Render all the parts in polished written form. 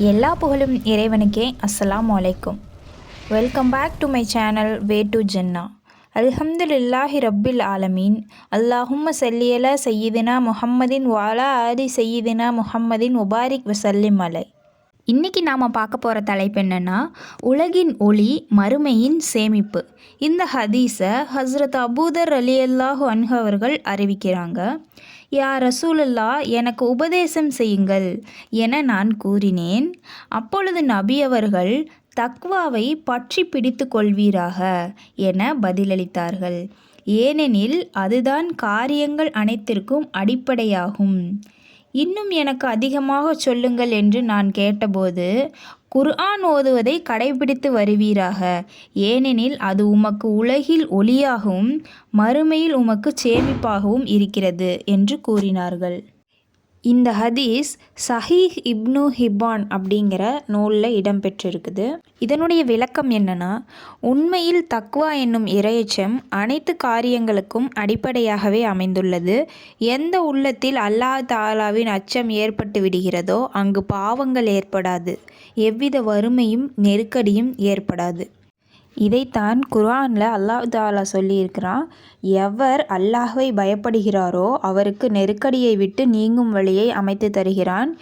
எல்லா புகழும் இறைவனுக்கே. அஸ்ஸலாமு அலைக்கும். Welcome back to my channel way to Jannah. அல்ஹம்துலில்லாஹி ரப்பில் ஆலமீன். அல்லாஹும்ம சல்லியலா சையீதினா முஹம்மதின் வாலா ஆலி சையீதினா முஹம்மதின் முபாரிக் வசல்லிம் அலை. இன்றைக்கி நாம் பார்க்க போகிற தலைப்பு என்னென்னா, உலகின் ஒளி மறுமையின் சேமிப்பு. இந்த ஹதீஸை ஹஸ்ரத் அபூதர் ரலியல்லாஹு அன்ஹு அவர்கள் அறிவிக்கிறாங்க. யா ரசூலுல்லா, எனக்கு உபதேசம் செய்யுங்கள் என நான் கூறினேன். அப்பொழுது நபி அவர்கள், தக்வாவை பற்றி பிடித்து கொள்வீராக என பதிலளித்தார்கள். ஏனெனில் அதுதான் காரியங்கள் அனைத்திற்கும் அடிப்படையாகும். இன்னும் எனக்கு அதிகமாக சொல்லுங்கள் என்று நான் கேட்டபோது, குர்ஆன் ஓதுவதை கடைபிடித்து வருவீராக, ஏனெனில் அது உமக்கு உலகில் ஒளியாகவும் மறுமையில் உமக்கு சேமிப்பாகவும் இருக்கிறது என்று கூறினார்கள். இந்த ஹதீஸ் சஹீஹ் இப்னு ஹிப்பான் அப்படிங்கிற நூலில் இடம்பெற்றிருக்குது. இதனுடைய விளக்கம் என்னன்னா, உண்மையில் தக்வா என்னும் இறையச்சம் அனைத்து காரியங்களுக்கும் அடிப்படையாகவே அமைந்துள்ளது. எந்த உள்ளத்தில் அல்லாஹ் தஆலாவின் அச்சம் ஏற்பட்டு விடுகிறதோ அங்கு பாவங்கள் ஏற்படாது, எவ்வித வறுமையும் நெருக்கடியும் ஏற்படாது. இதைத்தான் குர்ஆனில் அல்லாஹ் தஆலா சொல்லியிருக்கிறான். எவர் அல்லாஹ்வை பயப்படுகிறாரோ அவருக்கு நெருக்கடியை விட்டு நீங்கும் வழியை அமைத்து தருகிறான்.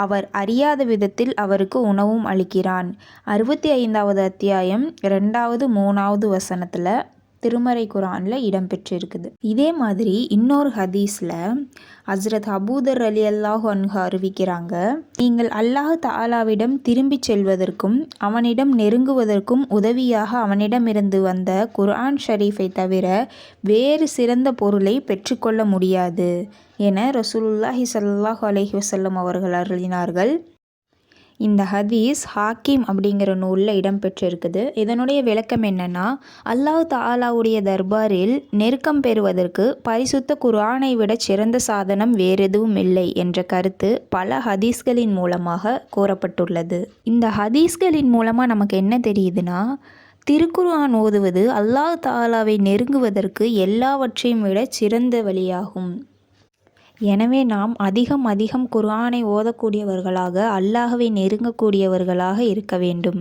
அவர் அறியாத விதத்தில் அவருக்கு உணவும் அளிக்கிறான். 65வது அத்தியாயம் 2வது 3வது வசனத்தில் திருமறை குர்ஆனில் இடம்பெற்றிருக்குது. இதே மாதிரி இன்னொரு ஹதீஸில் ஹஸ்ரத் அபூதர் ரலியல்லாஹு அன்ஹு அறிவிக்கிறாங்க, நீங்கள் அல்லாஹ் தஆலாவிடம் திரும்பி செல்வதற்கும் அவனிடம் நெருங்குவதற்கும் உதவியாக அவனிடமிருந்து வந்த குர்ஆன் ஷரீஃபை தவிர வேறு சிறந்த பொருளை பெற்றுக்கொள்ள முடியாது என ரசூலுல்லாஹி ஸல்லல்லாஹு அலைஹி வஸல்லம் அவர்கள் அருளினார்கள். இந்த ஹதீஸ் ஹாக்கிம் அப்படிங்கிற நூலில் இடம்பெற்றிருக்குது. இதனுடைய விளக்கம் என்னென்னா, அல்லாஹ் தஆலாவுடைய தர்பாரில் நெருக்கம் பெறுவதற்கு பரிசுத்த குர்ஆனை விட சிறந்த சாதனம் வேறெதுவும் இல்லை என்ற கருத்து பல ஹதீஸ்களின் மூலமாக கூறப்பட்டுள்ளது. இந்த ஹதீஸ்களின் மூலமாக நமக்கு என்ன தெரியுதுன்னா, திருக்குர்ஆன் ஓதுவது அல்லாஹ் தஆலாவை நெருங்குவதற்கு எல்லாவற்றையும் விட சிறந்த வழியாகும். எனவே நாம் அதிகம் குர்ஆனை ஓதக்கூடியவர்களாக, அல்லாஹ்வை நெருங்கக்கூடியவர்களாக இருக்க வேண்டும்.